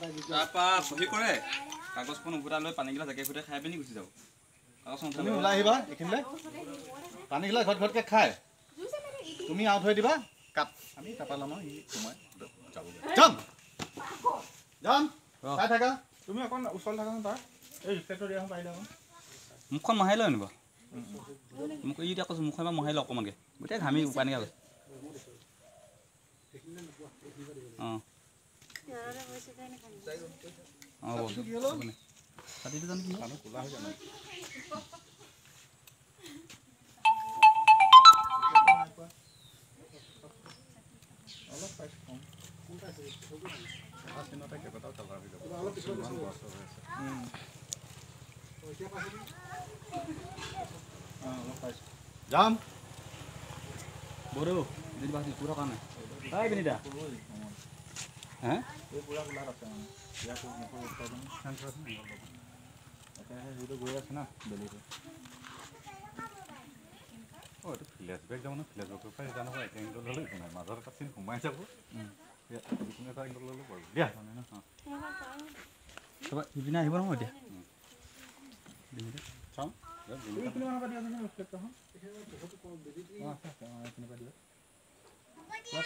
তাৰপা সহি কৰে কাগজখন উভতাই লৈ পানীগিলা জাকে ফুটে খাই পিনি গুচি যাব কাগজখন তুমি ওলাই আহিবা এইখিনিলে পানীগিলা ঘট ঘটকে খাই তুমি আউট হৈ দিবা কাপ আমি কাপা লম ই সময় যাব যাম যাম চাই থাকা তুমি অকণ ওচৰ থাকা তাৰ এই ৰিফ্লেক্টৰ দিয়া পাৰিলে মুখখন মহাই লৈ আনিব মোক ই এতিয়া কৈছোঁ মুখখন মহাই লওঁ অকণমানকৈ গোটেই ঘামি পানী গৈছে অঁ অঁ কাটিটো জানো কি মানুহ কোলা হৈ জানো অলপ পাইছ কম চিনতে কেইবাটাও কালাৰ হৈ যাব অলপ পিছত হৈ আছে অলপ পাইছ যাম বড়ো যদি বাছি পুৰা কাৰণে তাই বিনিতা হে এই পুৰা কোলাত আছে ইয়াত মুখৰ উৎপাদন চেঞ্চ আছে এতিয়া সেইটো গৈ আছে না বেলিটো অঁ এইটো ফ্লেছবেক যাব ন ফ্লেছবেকৰ পৰা জানো এক এংগল হ'লে একো নাই মাজত এটা চিন সোমাই যাব ইপিনে এটা এংগল ল'ব পাৰোঁ দিয়া মানে ন তাৰপৰা ইপিনে আহিব নহয় এতিয়া চাওঁ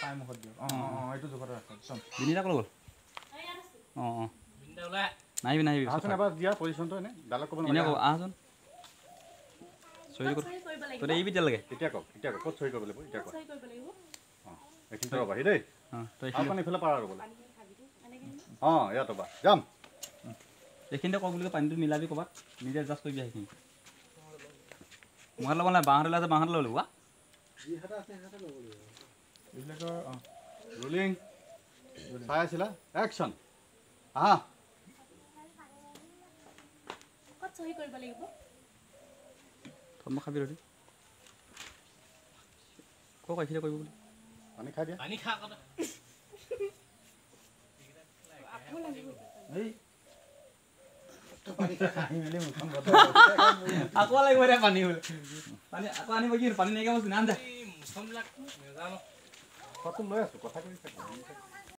টাইম মুখত দিয়ক অঁ অঁ এইটো জোখতে ৰাখক চাম বিনিতা ক'লৈ গ'ল অঁ অঁ নাহিবি নাহিবি আহচোন এবাৰ দিয়া পজিশ্যনটো এনে ডাইলগ ক'ব নালাগে ক'ব আহচোন চহী ক'ত তই এইবি দিয়ালৈকে এতিয়া কওক ক'ত চহী কৰিব লাগিব এতিয়া কওক অঁ এইখিনিতে ৰ'বা দেই অঁ তই এইখন এইফালে পাৰা ৰ'বলৈ অঁ ইয়াত ৰ'বা যাম এইখিনিতে কওক বুলি পানীটো মিলাবি ক'ৰবাত নিজে এডজাষ্ট কৰিবি সেইখিনি মহাত ল'ব নাই বাঁহত ওলাই আছে বাঁহত লৈ ল'ব এইবিলাকৰ অঁ ৰোলিং চাই আছিলা একশ্যন আহা মই খাবি ৰ'বি কওক এইখিনিতে কৰিব বুলি পানী খাই দিয়া পানী খা আকৌ লাগিব এতিয়া পানী হ'লে পানী আকৌ আনিব কি পানী নাইকিয়া বস্তু নান দে লৈ আছো কথা কৈ